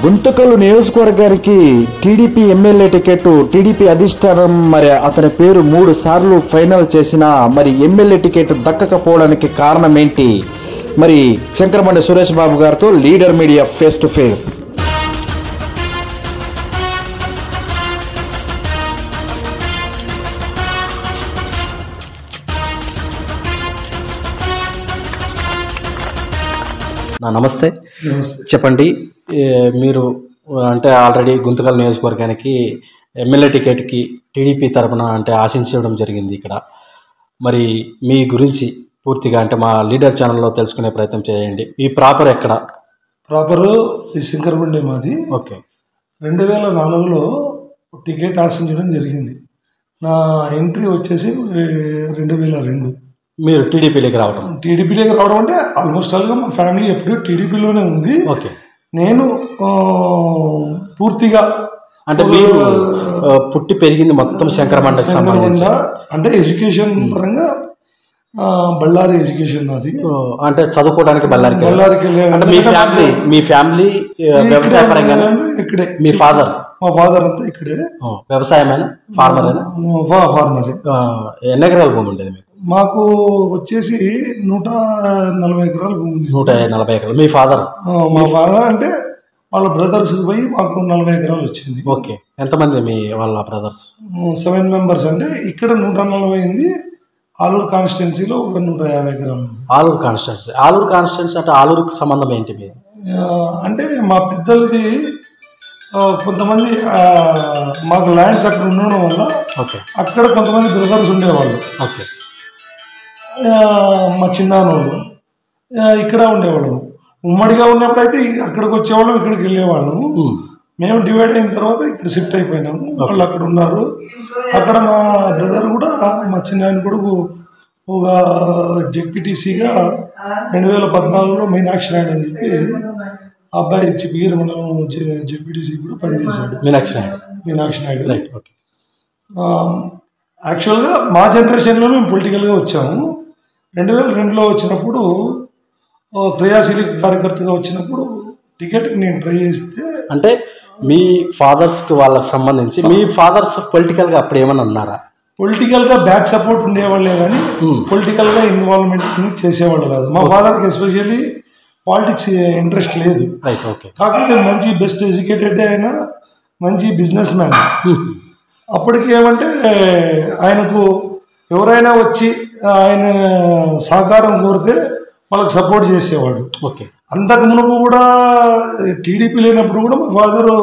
గుంతకల్లు నియోజకవర్గానికి TDP MLA ticket TDP అధిష్టానం మరి అతని పేరు 3 సార్లు ఫైనల్ చేసినా మరి ఎమ్మెల్యే టికెట్ దక్కకపోవడానికి కారణం ఏంటి? మరి శంకరమండి సురేష్ బాబు గారితో leader media face to face. నమస్తే, చెప్పండి. మీరు అంటే ఆల్రెడీ గుంతకల్ నియోజకవర్గానికి ఎమ్మెల్యే టికెట్కి టీడీపీ తరఫున అంటే ఆశించడం జరిగింది. ఇక్కడ మరి మీ గురించి పూర్తిగా అంటే మా లీడర్ ఛానల్లో తెలుసుకునే ప్రయత్నం చేయండి. మీ ప్రాపర్ ఎక్కడ? ప్రాపరు ఈ శంకరమండి మాది. ఓకే. 2004లో టికెట్ ఆశించడం జరిగింది. నా ఎంట్రీ వచ్చేసి 2002. మీరు టీడీపీలోకి రావడం? టీడీపీలోకి రావడం అంటే ఆల్మోస్ట్ ఆల్గా మా ఫ్యామిలీ ఎప్పుడు టీడీపీలోనే ఉంది. ఓకే. నేను పూర్తిగా అంటే మీరు పుట్టి పెరిగింది మొత్తం శంకరమండకి సంబంధించి అంటే ఎడ్యుకేషన్ పరంగా బళ్ళారి ఎడ్యుకేషన్ నాది. అంటే చదువుకోవడానికి బళ్ళారికి అంటే మీ ఫ్యామిలీ వ్యవసాయ పరంగా ఇక్కడే. మీ ఫాదర్? మా ఫాదర్ అంతా ఇక్కడే. వ్యవసాయమేనా? ఫార్మరేనా? ఫార్మరే. ఎన్ని ఎకరాల భూమి ఉండేది మీకు? మాకు వచ్చేసి 140 ఎకరాల భూమి. 140 ఎకరాలు. మీ ఫాదర్? మా ఫాదర్ అంటే వాళ్ళ బ్రదర్స్ పోయి మాకు 40 ఎకరాలు వచ్చింది. ఓకే. ఎంతమంది మీ వాళ్ళ బ్రదర్స్? 7 మెంబర్స్. అంటే ఇక్కడ 140 అయింది. ఆలూరు కాన్స్టిట్యున్సీలో ఒక 150 ఎకరాలు. ఆలూరు కాన్స్టిట్యున్సీ. ఆలూరు కాన్స్టిట్యున్సీ అంటే ఆలూరుకి సంబంధం ఏంటి మీది? అంటే మా పెద్దలది కొంతమంది మాకు ల్యాండ్స్ అక్కడ ఉండడం వల్ల అక్కడ కొంతమంది బ్రదర్స్ ఉండేవాళ్ళు. ఓకే. మా చిన్నాన్నోళ్ళు ఇక్కడ ఉండేవాళ్ళము. ఉమ్మడిగా ఉన్నప్పుడైతే అక్కడికి వచ్చేవాళ్ళం, ఇక్కడికి వెళ్ళేవాళ్ళము. మేము డివైడ్ అయిన తర్వాత ఇక్కడ షిఫ్ట్ అయిపోయినాము. వాళ్ళు అక్కడ ఉన్నారు. అక్కడ మా బ్రదర్ కూడా, మా చిన్నాయన కొడుకు ఒక జెడ్పీటీసీగా 2014లో మీనాక్షి నాయుడు అని చెప్పి అబ్బాయి చిపిగిరి మండలం జెడ్పీటీసీ కూడా పనిచేశాడు. మీనాక్షి నాయుడు. యాక్చువల్గా మా జనరేషన్లో మేము పొలిటికల్గా వచ్చాము. 2002లో వచ్చినప్పుడు క్రియాశీలక కార్యకర్తగా వచ్చినప్పుడు టికెట్కి నేను ట్రై చేస్తే, అంటే మీ ఫాదర్స్కి వాళ్ళకి సంబంధించి మీ ఫాదర్స్ పొలిటికల్గా అప్పుడు ఏమన్నా ఉన్నారా? పొలిటికల్గా బ్యాక్ సపోర్ట్ ఉండేవాళ్ళే కానీ పొలిటికల్గా ఇన్వాల్వ్మెంట్ చేసేవాళ్ళు కాదు. మా ఫాదర్కి ఎస్పెషల్లీ పాలిటిక్స్ ఇంట్రెస్ట్ లేదు. కాకపోతే మంచి బెస్ట్ ఎడ్యుకేటెడ్ అయినా మంచి బిజినెస్ మ్యాన్. అప్పటికి ఏమంటే ఆయనకు ఎవరైనా వచ్చి ఆయన సహకారం కోరితే వాళ్ళకి సపోర్ట్ చేసేవాడు. ఓకే. అంతకు మునుపు కూడా టీడీపీ లేనప్పుడు కూడా మా ఫాదరు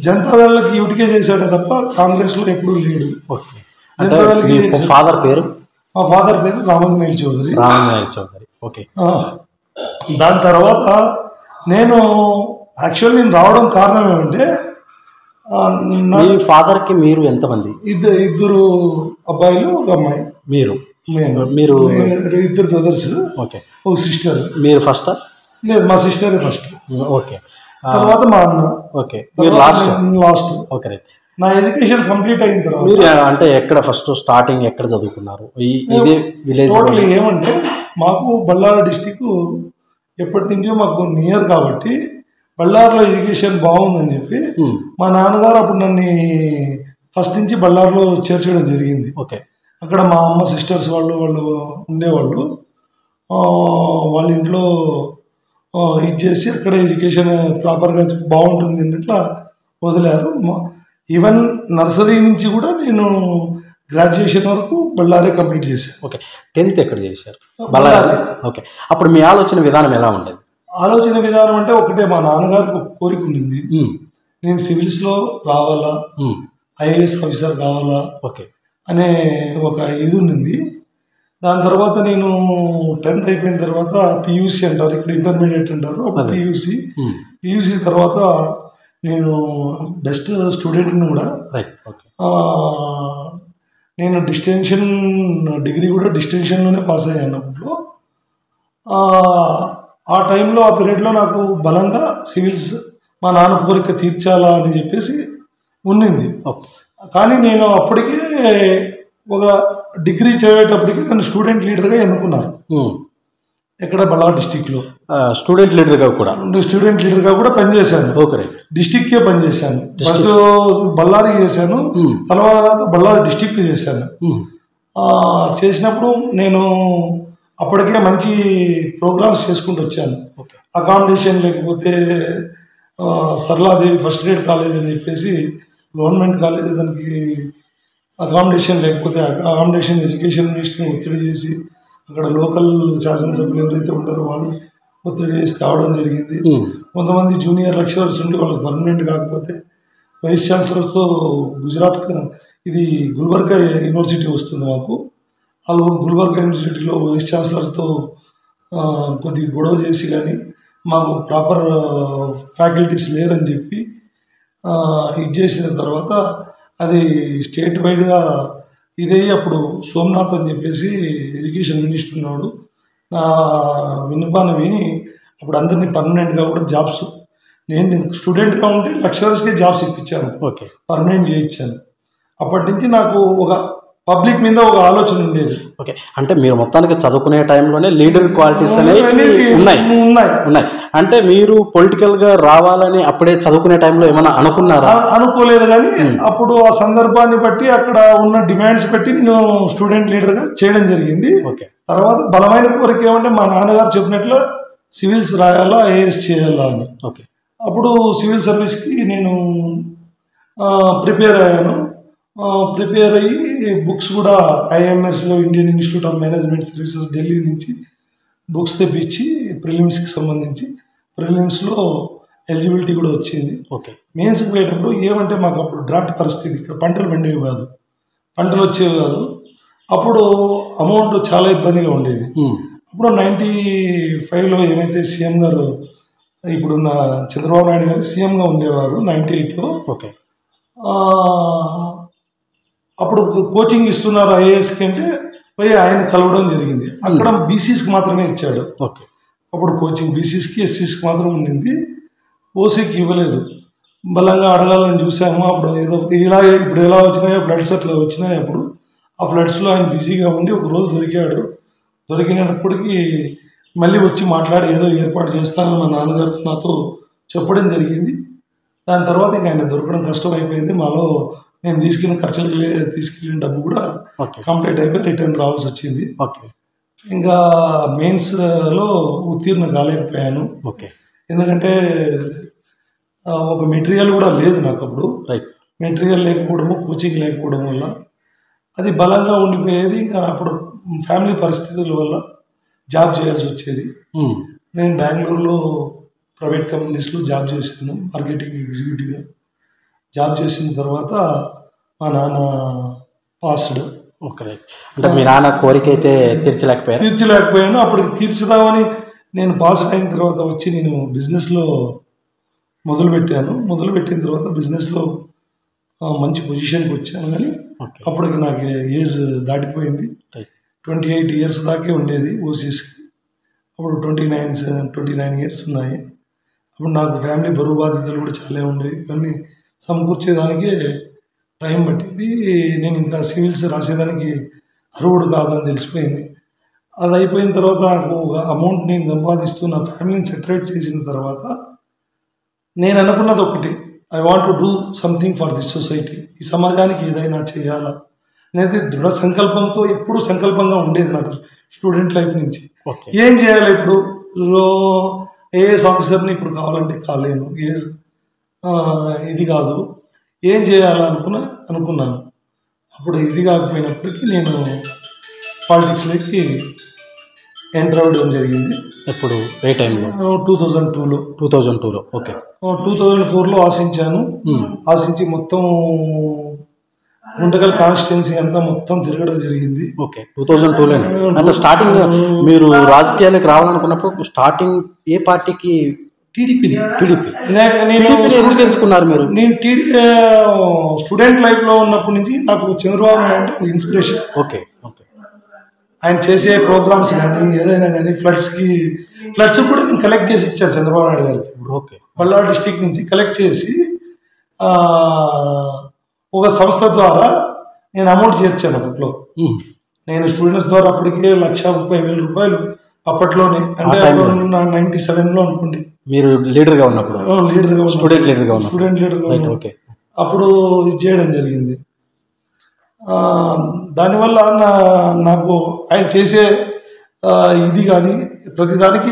జనతాదళకి యూటికే చేశాడు తప్ప కాంగ్రెస్లో ఎప్పుడూ లేడు. ఫాదర్ పేరు? మా ఫాదర్ పేరు రామాంజనేయులు చౌదరి. ఓకే. దాని తర్వాత నేను రావడం కారణం ఏమంటే, మీ ఫాదర్కి మీరు ఎంతమంది? ఇద్దరు అబ్బాయిలు, ఒక అమ్మాయి. మీరు 2 బ్రదర్స్. ఓకే. ఒక సిస్టర్. మీరు ఫస్ట్? లేదు, మా సిస్టర్ ఫస్ట్. ఓకే. తర్వాత మా అన్న. ఓకే. మీరు లాస్ట్. ఓకే. నా ఎడ్యుకేషన్ కంప్లీట్ అయిన తర్వాత మీరు అంటే ఎక్కడ ఫస్ట్ స్టార్టింగ్ ఎక్కడ చదువుకున్నారు? ఇదే విలేజ్? ఏమంటే మాకు బళ్ళారి డిస్టిక్ ఎప్పటి నుంచో మాకు నియర్ కాబట్టి బళ్ళారిలో ఎడ్యుకేషన్ బాగుందని చెప్పి మా నాన్నగారు అప్పుడు నన్ను ఫస్ట్ నుంచి బళ్ళారిలో చేర్చడం జరిగింది. ఓకే. అక్కడ మా అమ్మ సిస్టర్స్ వాళ్ళు ఉండేవాళ్ళు. వాళ్ళ ఇంట్లో ఇచ్చేసి అక్కడ ఎడ్యుకేషన్ ప్రాపర్గా బాగుంటుంది అన్నట్లా వదిలారు. ఈవెన్ నర్సరీ నుంచి కూడా నేను గ్రాడ్యుయేషన్ వరకు బళ్ళారే కంప్లీట్ చేశాను. ఓకే. 10th ఎక్కడ చేశారు? బళ్ళారి. ఓకే. అప్పుడు మీ ఆలోచన విధానం ఎలా ఉండేది? ఆలోచన విధానం అంటే ఒకటే, మా నాన్నగారికి ఒక కోరిక ఉండింది, నేను సివిల్స్లో రావాలా, ఐఏఎస్ ఆఫీసర్ కావాలా అనే ఒక ఇది ఉన్నింది. దాని తర్వాత నేను 10th అయిపోయిన తర్వాత పియూసీ అంటారు, ఇక్కడ ఇంటర్మీడియట్ అంటారు, అప్పుడు పియూసీ తర్వాత నేను బెస్ట్ స్టూడెంట్ని కూడా. నేను డిగ్రీ కూడా డిస్టింక్షన్లోనే పాస్ అయ్యాను అప్పట్లో. ఆ టైంలో ఆ పీరియడ్లో నాకు బలంగా సివిల్స్ మా నాన్న కోరిక తీర్చాలా అని చెప్పేసి ఉన్నింది. కానీ నేను అప్పటికే ఒక డిగ్రీ చదివేటప్పటికి నన్ను స్టూడెంట్ లీడర్గా ఎన్నుకున్నారు. ఎక్కడ బళ్ళారి డిస్టిక్లో స్టూడెంట్ లీడర్గా కూడా పనిచేశాను. ఓకే. డిస్టిక్కే పనిచేశాను. ఫస్ట్ బళ్ళారి చేశాను, తర్వాత బళ్ళారి డిస్టిక్ చేశాను. చేసినప్పుడు నేను అప్పటికే మంచి ప్రోగ్రామ్స్ చేసుకుంటూ వచ్చాను. అకామిడేషన్ లేకపోతే సరళాదేవి ఫస్ట్ గ్రేడ్ కాలేజ్ అని చెప్పేసి గవర్నమెంట్ కాలేజ్, దానికి అకామిడేషన్ లేకపోతే అకామిడేషన్ ఎడ్యుకేషన్ మినిస్టర్ని ఒత్తిడి చేసి అక్కడ లోకల్ శాసనసభ్యులు ఎవరైతే ఉంటారో వాళ్ళు ఒత్తిడి చేసి రావడం జరిగింది. కొంతమంది జూనియర్ లెక్చరర్స్ ఉండి వాళ్ళకి పర్మనెంట్ కాకపోతే వైస్ ఛాన్సలర్స్తో గుజరాత్, ఇది గుల్బర్గా యూనివర్సిటీ వస్తుంది మాకు, వాళ్ళు గుల్బర్గా యూనివర్సిటీలో వైస్ ఛాన్సలర్స్తో కొద్దిగా గొడవ చేసి కానీ మాకు ప్రాపర్ ఫ్యాకల్టీస్ లేరని చెప్పి ఇది చేసిన తర్వాత అది స్టేట్ వైడ్గా ఇదే. అప్పుడు సోమనాథ్ అని చెప్పేసి ఎడ్యుకేషన్ మినిస్టర్ ఉన్నాడు, నా విన్నపాన్ని విని అప్పుడు అందరినీ పర్మనెంట్గా కూడా జాబ్స్, నేను స్టూడెంట్గా ఉంటే లెక్చరర్స్కే జాబ్స్ ఇప్పించాను, పర్మనెంట్ చేయించాను. అప్పటి నుంచి నాకు ఒక పబ్లిక్ మీద ఒక ఆలోచన ఉండేది. ఓకే, అంటే మీరు మొత్తానికి చదువుకునే టైంలోనే లీడర్ క్వాలిటీస్ అనేవి ఉన్నాయి. అంటే మీరు పొలిటికల్గా రావాలని అప్పుడే చదువుకునే టైంలో ఏమైనా అనుకున్నారా? అనుకోలేదు, కానీ అప్పుడు ఆ సందర్భాన్ని బట్టి అక్కడ ఉన్న డిమాండ్స్ బట్టి నేను స్టూడెంట్ లీడర్గా చేయడం జరిగింది. తర్వాత బలమైన కోరిక ఏమంటే మా నాన్నగారు చెప్పినట్లు సివిల్స్ రాయాలా, ఐఏఎస్ చేయాలా అని. అప్పుడు సివిల్ సర్వీస్కి నేను ప్రిపేర్ అయ్యాను. ప్రిపేర్ అయ్యి బుక్స్ కూడా ఐఎంఎస్లో, Indian Institute of Management Services Delhi నుంచి బుక్స్ తెప్పించి ప్రిలిమ్స్కి సంబంధించి ప్రిలిమ్స్లో ఎలిజిబిలిటీ కూడా వచ్చింది. మెయిన్స్కి పోయేటప్పుడు ఏమంటే మాకు అప్పుడు డ్రాట్ పరిస్థితి, ఇక్కడ పంటలు పండేవి కాదు, పంటలు వచ్చేవి కాదు. అప్పుడు అమౌంట్ చాలా ఇబ్బందిగా ఉండేది. అప్పుడు 95లో ఏమైతే సీఎం గారు, ఇప్పుడున్న చంద్రబాబు నాయుడు గారు సీఎంగా ఉండేవారు 98లో. అప్పుడు కోచింగ్ ఇస్తున్నారు ఐఏఎస్కి అంటే పోయి ఆయన కలవడం జరిగింది. అక్కడ బీసీస్కి మాత్రమే ఇచ్చాడు. అప్పుడు కోచింగ్ బీసీస్కి, ఎస్సీస్కి మాత్రం ఉండింది, ఓసీకి ఇవ్వలేదు. బలంగా అడగాలని చూసాము. అప్పుడు ఏదో ఇప్పుడు ఎలా వచ్చినాయో ఫ్లడ్స్ అట్లా వచ్చినాయి. అప్పుడు ఆ ఫ్లడ్స్లో ఆయన బిజీగా ఉండి ఒక రోజు దొరికాడు. దొరికినప్పటికీ మళ్ళీ వచ్చి మాట్లాడి ఏదో ఏర్పాటు చేస్తానని మా నాన్నగారితో నాతో చెప్పడం జరిగింది. దాని తర్వాత ఇంకా ఆయన దొరకడం కష్టం అయిపోయింది. మాలో నేను తీసుకెళ్ళిన డబ్బు కూడా కంప్లీట్ అయిపోయి రిటర్న్ రావాల్సి వచ్చింది. ఇంకా మెయిన్స్లో ఉత్తీర్ణ కాలేకపోయాను. ఎందుకంటే ఒక మెటీరియల్ కూడా లేదు నాకు అప్పుడు. మెటీరియల్ లేకపోవడము, కోచింగ్ లేకపోవడం వల్ల అది బలంగా ఉండిపోయేది. ఇంకా అప్పుడు ఫ్యామిలీ పరిస్థితుల వల్ల జాబ్ చేయాల్సి వచ్చేది. నేను బెంగళూరులో ప్రైవేట్ కంపెనీస్లో జాబ్ చేశాను, మార్కెటింగ్ ఎగ్జిక్యూటివ్గా. జాబ్ చేసిన తర్వాత మా నాన్న పాస్డ్. అంటే మీ నాన్న కోరిక అయితే తీర్చలేకపోయాను. అప్పటికి తీర్చుదామని నేను పాస్ అయిన తర్వాత వచ్చి నేను బిజినెస్లో మొదలుపెట్టిన తర్వాత బిజినెస్లో మంచి పొజిషన్కి వచ్చాను. కానీ అప్పటికి నాకు ఏజ్ దాటిపోయింది. 28 ఇయర్స్ దాకే ఉండేది ఓసీస్కి. అప్పుడు 29 ఇయర్స్ ఉన్నాయి. అప్పుడు నాకు ఫ్యామిలీ బరువు బాధ్యతలు కూడా చాలా ఉండేవి. ఇవన్నీ సమకూర్చేదానికి టైం పట్టింది. నేను ఇంకా సివిల్స్ రాసేదానికి అర్హుడు కాదని తెలిసిపోయింది. అది అయిపోయిన తర్వాత నాకు ఒక అమౌంట్ నేను సంపాదిస్తూ నా ఫ్యామిలీని సెటరేట్ చేసిన తర్వాత నేను అనుకున్నది ఒకటి, I want to do something for this society. ఈ సమాజానికి ఏదైనా చేయాలా అనేది దృఢ సంకల్పంతో ఎప్పుడు సంకల్పంగా ఉండేది నాకు స్టూడెంట్ లైఫ్ నుంచి. ఏం చేయాలి ఇప్పుడు, ఐఏఎస్ ఆఫీసర్ని ఇప్పుడు కావాలంటే కాలేను, ఇది కాదు, ఏం చేయాలనుకున్నాను. అప్పుడు ఇది కాకపోయినప్పటికీ నేను పాలిటిక్స్లోకి ఎంటర్ అవ్వడం జరిగింది. ఎప్పుడు, ఏ టైంలో? 2002లో. ఓకే. 2004లో ఆశించి మొత్తం గుంటకల్ కాన్స్టిట్యున్సీ అంతా మొత్తం తిరగడం జరిగింది. ఓకే, 2002లోనే. అంటే స్టార్టింగ్ మీరు రాజకీయాలకు రావాలనుకున్నప్పుడు స్టార్టింగ్ ఏ పార్టీకి? టీడీపీ. ఎందుకు ఎంచుకున్నారు మీరు? నేను స్టూడెంట్ లైఫ్లో ఉన్నప్పటి నుంచి నాకు చంద్రబాబు నాయుడు అంటే ఇన్స్పిరేషన్. ఓకే. ఆయన చేసే ప్రోగ్రామ్స్ కానీ ఏదైనా కానీ ఫ్లడ్స్ కూడా నేను కలెక్ట్ చేసి ఇచ్చాను చంద్రబాబు నాయుడు గారికి. ఓకే. బళ్ళారి డిస్టిక్ నుంచి కలెక్ట్ చేసి ఒక సంస్థ ద్వారా నేను అమౌంట్ చేర్చాను. అప్పట్లో నేను స్టూడెంట్స్ ద్వారా అప్పటికే 1,30,000 రూపాయలు అప్పట్లోనే అంటే 97లో అనుకోండి. మీరు లీడర్గా ఉన్నప్పుడు? లీడర్గా, స్టూడెంట్ లీడర్గా ఉన్నారు. స్టూడెంట్ లీడర్గా ఓకే. అప్పుడు ఇది చేయడం జరిగింది. దానివల్ల నాకు ఆయన చేసే ఇది కానీ ప్రతిదానికి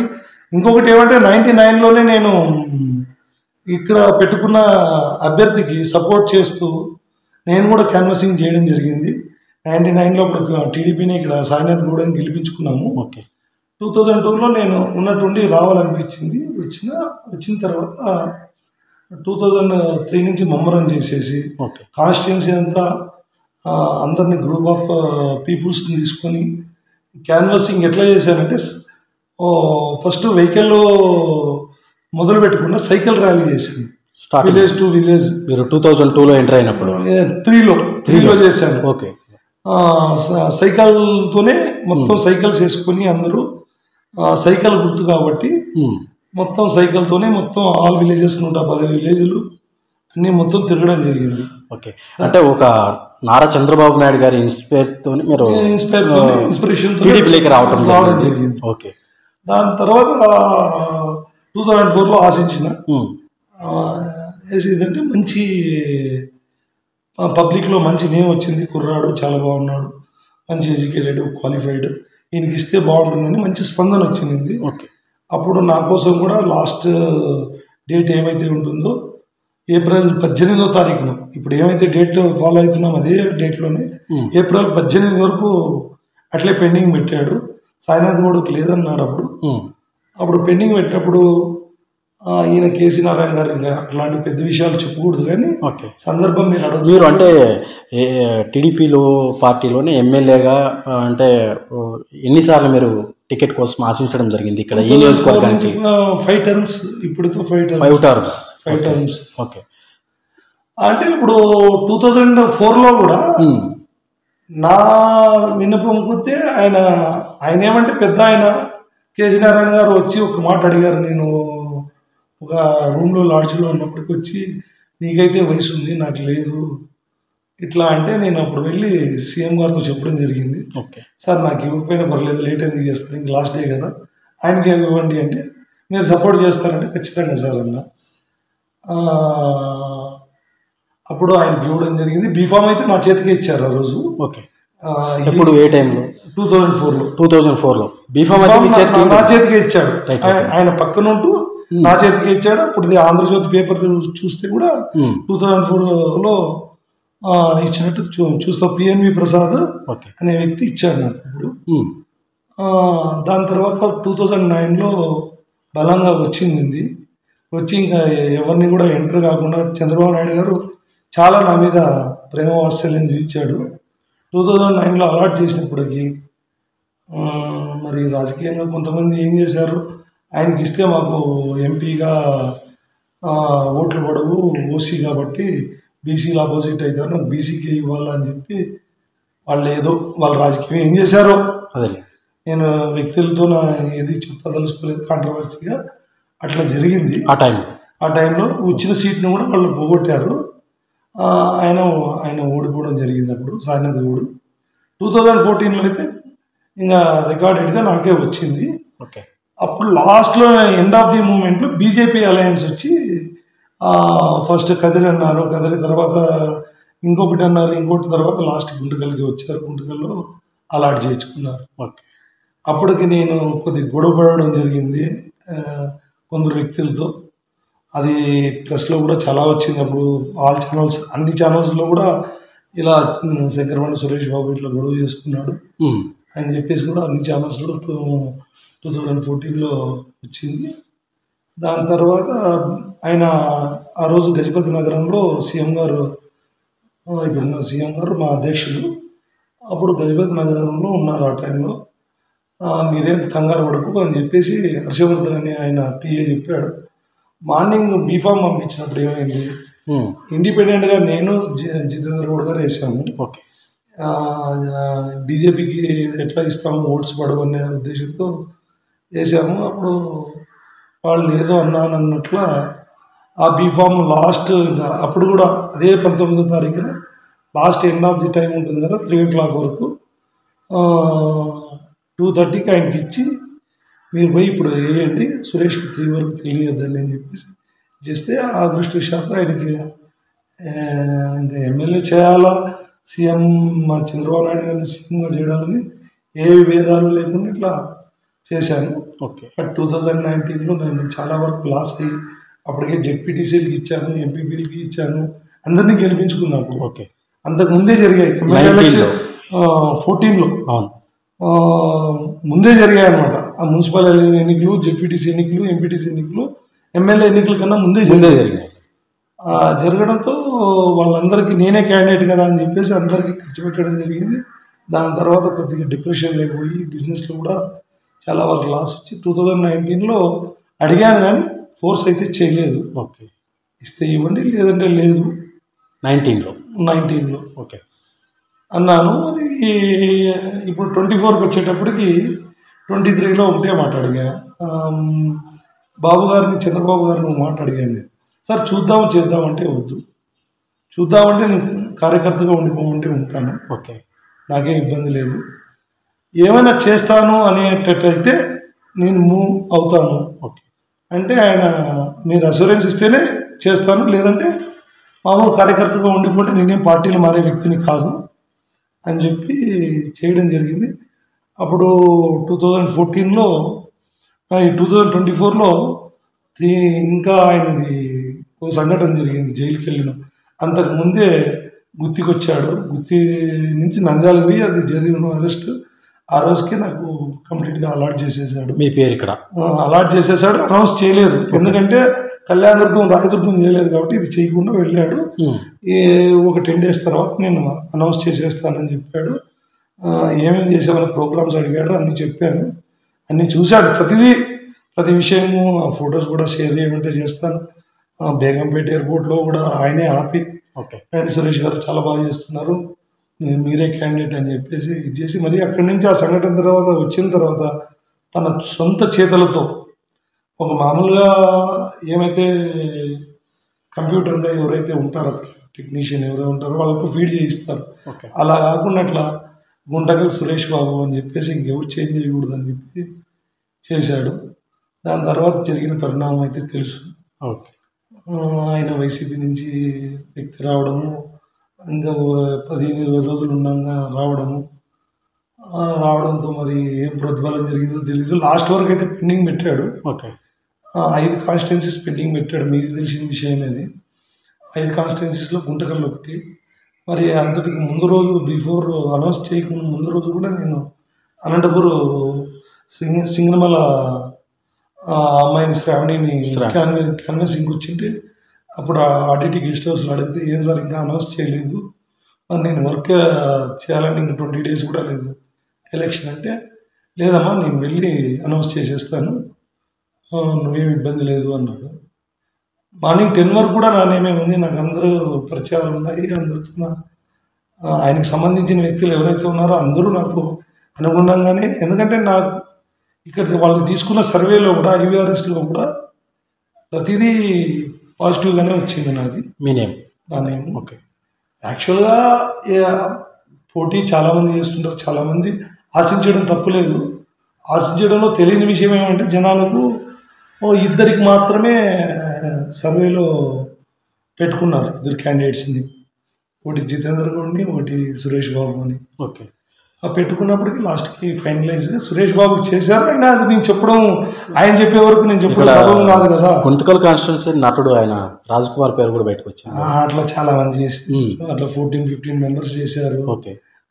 ఇంకొకటి ఏమంటే 99లోనే నేను ఇక్కడ పెట్టుకున్న అభ్యర్థికి సపోర్ట్ చేస్తూ నేను కూడా క్యాన్వసింగ్ చేయడం జరిగింది. 99లో అప్పుడు టీడీపీని ఇక్కడ సాయినాథ్ గౌడని గెలిపించుకున్నాము. ఓకే. 2002లో నేను ఉన్నట్టుండి రావాలనిపించింది. వచ్చిన తర్వాత 2003 నుంచి ముమ్మరం చేసేసి కాన్స్టిట్యున్సీ అంతా అందరినీ గ్రూప్ ఆఫ్ పీపుల్స్ని తీసుకొని క్యాన్వసింగ్ ఎట్లా చేశానంటే ఫస్ట్ వెహికల్లో మొదలు పెట్టుకున్న సైకిల్ ర్యాలీ చేసింది విలేజ్ టు విలేజ్. మీరు 2002లో ఎంటర్ అయినప్పుడు? 3లో చేశాను. ఓకే. సైకిల్తోనే మొత్తం సైకిల్స్ వేసుకొని అందరూ సైకిల్ గుర్తు కాబట్టి మొత్తం సైకిల్తోనే మొత్తం ఆల్ విలేజెస్ 110 విలేజ్లు అన్ని మొత్తం తిరగడం జరిగింది. ఓకే. అంటే ఒక నారా చంద్రబాబు నాయుడు గారి ఇన్స్పిరేషన్ టీడీపీలోకి రావడం జరిగింది. ఓకే. దాని తర్వాత 2004లో ఆశించిన ఏదంటే మంచి పబ్లిక్లో మంచి నేమ్ వచ్చింది. కుర్రాడు చాలా బాగున్నాడు, మంచి ఎడ్యుకేటెడ్, క్వాలిఫైడ్, ఈయనకి ఇస్తే బాగుంటుందని మంచి స్పందన వచ్చింది. ఓకే. అప్పుడు నా కోసం కూడా లాస్ట్ డేట్ ఏమైతే ఉంటుందో ఏప్రిల్ 18వ తారీఖున, ఇప్పుడు ఏమైతే డేట్ ఫాలో అవుతున్నాం అదే డేట్లోనే ఏప్రిల్ 18 వరకు అట్లే పెండింగ్ పెట్టాడు. సాయినాథ్ గౌడకు లేదన్నాడు. అప్పుడు పెండింగ్ పెట్టినప్పుడు ఈయన కేసీ నారాయణ గారు అట్లాంటి పెద్ద విషయాలు చెప్పకూడదు కానీ సందర్భం మీరు అంటే టీడీపీలో పార్టీలోనే ఎమ్మెల్యేగా అంటే ఎన్నిసార్లు మీరు టికెట్ కోసం ఆశించడం జరిగింది ఇక్కడ ఈ నియోజకవర్గానికి? 5 టర్మ్స్. ఇప్పుడుతో 5 టర్మ్స్. ఓకే. అంటే ఇప్పుడు 2004లో కూడా నా విన్నపం కొద్ది ఆయన ఏమంటే పెద్ద ఆయన కేసీ నారాయణ గారు వచ్చి ఒక మాట అడిగారు. నేను ఒక రూమ్లో లాడ్జ్లో ఉన్నప్పటికి వచ్చి నీకైతే వయసు ఉంది, నాకు లేదు ఇట్లా అంటే నేను అప్పుడు వెళ్ళి సీఎం గారితో చెప్పడం జరిగింది. ఓకే సార్ నాకు ఇవ్వకపోయినా పర్లేదు, లేట్ ఎందుకు చేస్తాను, ఇంక లాస్ట్ డే కదా, ఆయనకి ఇవ్వండి అంటే మీరు సపోర్ట్ చేస్తారంటే ఖచ్చితంగా సార్ అన్న. అప్పుడు ఆయనకి ఇవ్వడం జరిగింది. బీఫామ్ అయితే నా చేతికి ఇచ్చారు ఆ రోజు. ఓకే. ఎప్పుడు ఏ టైంలో? 2004లో బీఫామ్ నా చేతికి ఇచ్చాడు. ఆయన పక్కన ఉంటూ నా చేతికి ఇచ్చాడు. అప్పుడు ఆంధ్రజ్యోతి పేపర్ చూస్తే కూడా 2004లో ఇచ్చినట్టు చూస్తా. పిఎన్వి ప్రసాద్ అనే వ్యక్తి ఇచ్చాడు నాకు ఇప్పుడు. దాని తర్వాత 2009లో బలంగా వచ్చింది. వచ్చి ఇంకా ఎవరిని కూడా ఎంటర్ కాకుండా చంద్రబాబు నాయుడు గారు చాలా నా మీద ప్రేమ వాత్సల్యం చూపించాడు. 2009లో అలాట్ చేసినప్పటికీ మరి రాజకీయంగా కొంతమంది ఏం చేశారు, ఆయనకి ఇస్తే మాకు ఎంపీగా ఓట్లు పడవు, ఓసీ కాబట్టి బీసీలు ఆపోజిట్ అవుతారు, నాకు బీసీకి ఇవ్వాలని చెప్పి వాళ్ళ రాజకీయం ఏం చేశారో అదే నేను వ్యక్తులతో ఏది చెప్పదలుచుకోలేదు. కాంట్రవర్సీగా అట్లా జరిగింది. ఆ టైంలో వచ్చిన సీట్ను కూడా వాళ్ళు పోగొట్టారు. ఆయన ఓడిపోవడం జరిగింది. అప్పుడు సాయినాథ్ గౌడ్ 2014లో అయితే ఇంకా రికార్డెడ్గా నాకే వచ్చింది. ఓకే. అప్పుడు లాస్ట్లో ఎండ్ ఆఫ్ ది మూమెంట్లో బీజేపీ అలయన్స్ వచ్చి ఫస్ట్ కదిరి అన్నారు, కదిరి తర్వాత ఇంకొకటి అన్నారు, ఇంకోటి తర్వాత లాస్ట్ గుంటకల్కి వచ్చారు. గుంటకల్లో అలాట్ చేయించుకున్నారు. ఓకే. అప్పటికి నేను కొద్దిగా గొడవ పడడం జరిగింది కొందరు వ్యక్తులతో. అది ప్రెస్లో కూడా చాలా వచ్చింది. అప్పుడు ఆల్ ఛానల్స్, అన్ని ఛానల్స్లో కూడా ఇలా శంకరమండ సురేష్ బాబు ఇట్లా గొడవ చేస్తున్నాడు అని చెప్పేసి కూడా అన్ని ఛానల్స్లో 2014లో వచ్చింది. దాని తర్వాత ఆయన ఆ రోజు గజపతి నగరంలో సీఎం గారు, ఇప్పుడున్న సీఎం గారు మా అధ్యక్షులు, అప్పుడు గజపతి నగరంలో ఉన్నారు. ఆ టైంలో మీరేం కంగారు పడకు అని చెప్పేసి హర్షవర్ధన్ అని ఆయన పిఏ చెప్పాడు. మార్నింగ్ బీఫామ్ పంపించినప్పుడు ఏమైంది, ఇండిపెండెంట్గా నేను జితేంద్ర గౌడ్ గారు వేసాము. ఓకే. బీజేపీకి ఎట్లా ఇస్తాము, ఓట్స్ పడవు అనే ఉద్దేశంతో వేసాము. అప్పుడు వాళ్ళు ఏదో అన్నట్ల ఆ బీఫామ్ లాస్ట్ అప్పుడు కూడా అదే 19వ తారీఖున last end of the time ఉంటుంది కదా, 3 o'clock వరకు 2:30కి ఆయనకి ఇచ్చి మీరు పోయి ఇప్పుడు వేయండి, సురేష్కి 3 వరకు తెలియద్దండి అని చెప్పేసి చేస్తే ఆ అదృష్టవశాత్తు ఆయనకి ఇంకా ఎమ్మెల్యే చేయాలా, సీఎం మా చంద్రబాబు నాయుడు గారిని సీఎంగా చేయడాలని ఏ విభేదాలు లేకుండా ఇట్లా చేశాను. ఓకే. బట్ 2019లో నేను చాలా వరకు లాస్ అయ్యి అప్పటికే జెడ్పీటీసీలకి ఇచ్చాను, ఎంపీపీలకి ఇచ్చాను, అందరినీ గెలిపించుకున్నప్పుడు. ఓకే. అంతకు ముందే జరిగాయి ఎమ్మెల్యే ఎలక్షన్ 14లో అవును, ముందే జరిగాయి అనమాట. ఆ మున్సిపల్ ఎన్నికలు, జెడ్పీటీసీ ఎన్నికలు, ఎంపీటీసీ ఎన్నికలు, ఎమ్మెల్యే ఎన్నికల కన్నా ముందే జరిగాయి. జరగడంతో వాళ్ళందరికీ నేనే క్యాండిడేట్ కదా అని చెప్పేసి అందరికీ ఖర్చు పెట్టడం జరిగింది. దాని తర్వాత కొద్దిగా డిప్రెషన్ లేకపోయి బిజినెస్లో కూడా చాలా వరకు లాస్ వచ్చి 2019లో అడిగాను కానీ ఫోర్స్ అయితే చేయలేదు. ఓకే. ఇస్తే ఇవ్వండి లేదంటే లేదు. 19లో ఓకే అన్నాను. మరి ఇప్పుడు 24కి వచ్చేటప్పటికి 23లో ఒకటే మాట అడిగా. బాబు గారిని, చంద్రబాబు గారిని మాట అడిగాను నేను. సార్ చూద్దాం చేద్దామంటే వద్దు, చూద్దామంటే నేను కార్యకర్తగా ఉండిపోమంటే ఉంటాను, ఓకే, నాకేం ఇబ్బంది లేదు. ఏమైనా చేస్తాను అనేటట్టయితే నేను మూవ్ అవుతాను. ఓకే అంటే ఆయన మీరు అష్యూరెన్స్ ఇస్తేనే చేస్తాను, లేదంటే మామూలు కార్యకర్తగా ఉండిపోతే నేనేం పార్టీలు మారే వ్యక్తిని కాదు అని చెప్పి చేయడం జరిగింది. అప్పుడు 2014లో, ఈ 2024లో ఇంకా ఆయనది ఒక సంఘటన జరిగింది, జైలుకి వెళ్ళిన. అంతకుముందే గుత్తికి వచ్చాడు, గుత్తి నుంచి నంద్యాల పోయి అది జరిగిన అరెస్ట్. ఆ రోజుకి నాకు కంప్లీట్గా అలాట్ చేసేసాడు. మీ పేరు ఇక్కడ అలాట్ చేసేసాడు. అనౌన్స్ చేయలేదు, ఎందుకంటే కళ్యాణదుర్గం, రాయదుర్గం చేయలేదు కాబట్టి ఇది చేయకుండా వెళ్ళాడు. ఒక 10 days తర్వాత నేను అనౌన్స్ చేసేస్తానని చెప్పాడు. ఏమేమి చేసామని ప్రోగ్రామ్స్ అడిగాడు, అన్నీ చెప్పాను, అన్నీ చూశాడు. ప్రతి విషయము ఆ ఫొటోస్ కూడా షేర్ చేయమంటే చేస్తాను. బేగంపేట ఎయిర్పోర్ట్లో కూడా ఆయనే ఆపి, అండ్ సురేష్ గారు చాలా బాగా చేస్తున్నారు, మీరే క్యాండిడేట్ అని చెప్పేసి ఇచ్చేసి, మరి అక్కడి నుంచి ఆ సంఘటన తర్వాత వచ్చిన తర్వాత తన సొంత చేతులతో ఒక మామూలుగా ఏమైతే కంప్యూటర్గా ఎవరైతే ఉంటారో టెక్నీషియన్ ఎవరైతే ఉంటారో వాళ్ళతో ఫీడ్ చేయిస్తారు. అలా కాకుండా అట్లా గుంటకల్ సురేష్ బాబు అని చెప్పేసి ఇంకెవరు చేంజ్ చేయకూడదు అని చెప్పి చేశాడు. దాని తర్వాత జరిగిన పరిణామం అయితే తెలుసు. ఆయన వైసీపీ నుంచి వ్యక్తి రావడము, ఇంకా 15-20 రోజులు ఉన్నాక రావడంతో మరి ఏం ప్రతిఫలం జరిగిందో తెలీదు. లాస్ట్ వరకు అయితే పెండింగ్ పెట్టాడు. 5 కాన్స్టిట్యున్సీస్ పెండింగ్ పెట్టాడు, మీకు తెలిసిన విషయం అది. 5 కాన్స్టిట్యున్సీస్లో గుంటకల్ ఒకటి. మరి అంతటికి ముందు రోజు, బిఫోర్ అనౌన్స్ చేయకుండా ముందు రోజు కూడా నేను అనంతపురం సింగనమల అమ్మాయిని శ్రావణిని క్యాన్వసింగ్ వచ్చింటే అప్పుడు ఆర్డిటీ గెస్ట్ హౌస్లో అడిగితే, ఏం సార్ ఇంకా అనౌన్స్ చేయలేదు, మరి నేను వర్క్ చేయాలని ఇంకా 20 days కూడా లేదు ఎలక్షన్ అంటే, లేదమ్మా నేను వెళ్ళి అనౌన్స్ చేసేస్తాను, నువ్వేమి ఇబ్బంది లేదు అన్నాడు. మార్నింగ్ 10 వరకు కూడా నా నేమే ఉంది, నాకు అందరూ పరిచయాలు ఉన్నాయి, అందరితో ఆయనకు సంబంధించిన వ్యక్తులు ఎవరైతే ఉన్నారో అందరూ నాకు అనుగుణంగానే. ఎందుకంటే నాకు ఇక్కడ వాళ్ళు తీసుకున్న సర్వేలో కూడా, ఐవీఆర్ఎస్లో కూడా ప్రతిదీ పాజిటివ్గానే వచ్చింది నాది, నా నేమ్. యాక్చువల్గా పోటీ చాలామంది చేస్తుంటారు, చాలామంది ఆశించడం తప్పులేదు. ఆశించడంలో తెలియని విషయం ఏమంటే జనాలకు ఇద్దరికి మాత్రమే సర్వేలో పెట్టుకున్నారు, 2 క్యాండిడేట్స్ని, ఒకటి జితేందర్ గౌడ్ని, ఒకటి సురేష్ బాబు అని. ఆ పెట్టుకున్నప్పటికీ లాస్ట్కి ఫైనలైజ్గా సురేష్ బాబు చేశారు. అయినా అది నేను చెప్పడం, ఆయన చెప్పే వరకు నేను చెప్పడం సభం కాదు కదా. గుంతకల్ కాన్స్టిట్యున్సీ నటుడు ఆయన రాజ్ కుమార్ పేరు కూడా బయటకు వచ్చింది. అట్లా చాలా మంది చేసి అట్లా 14-15 మెంబర్స్ చేశారు.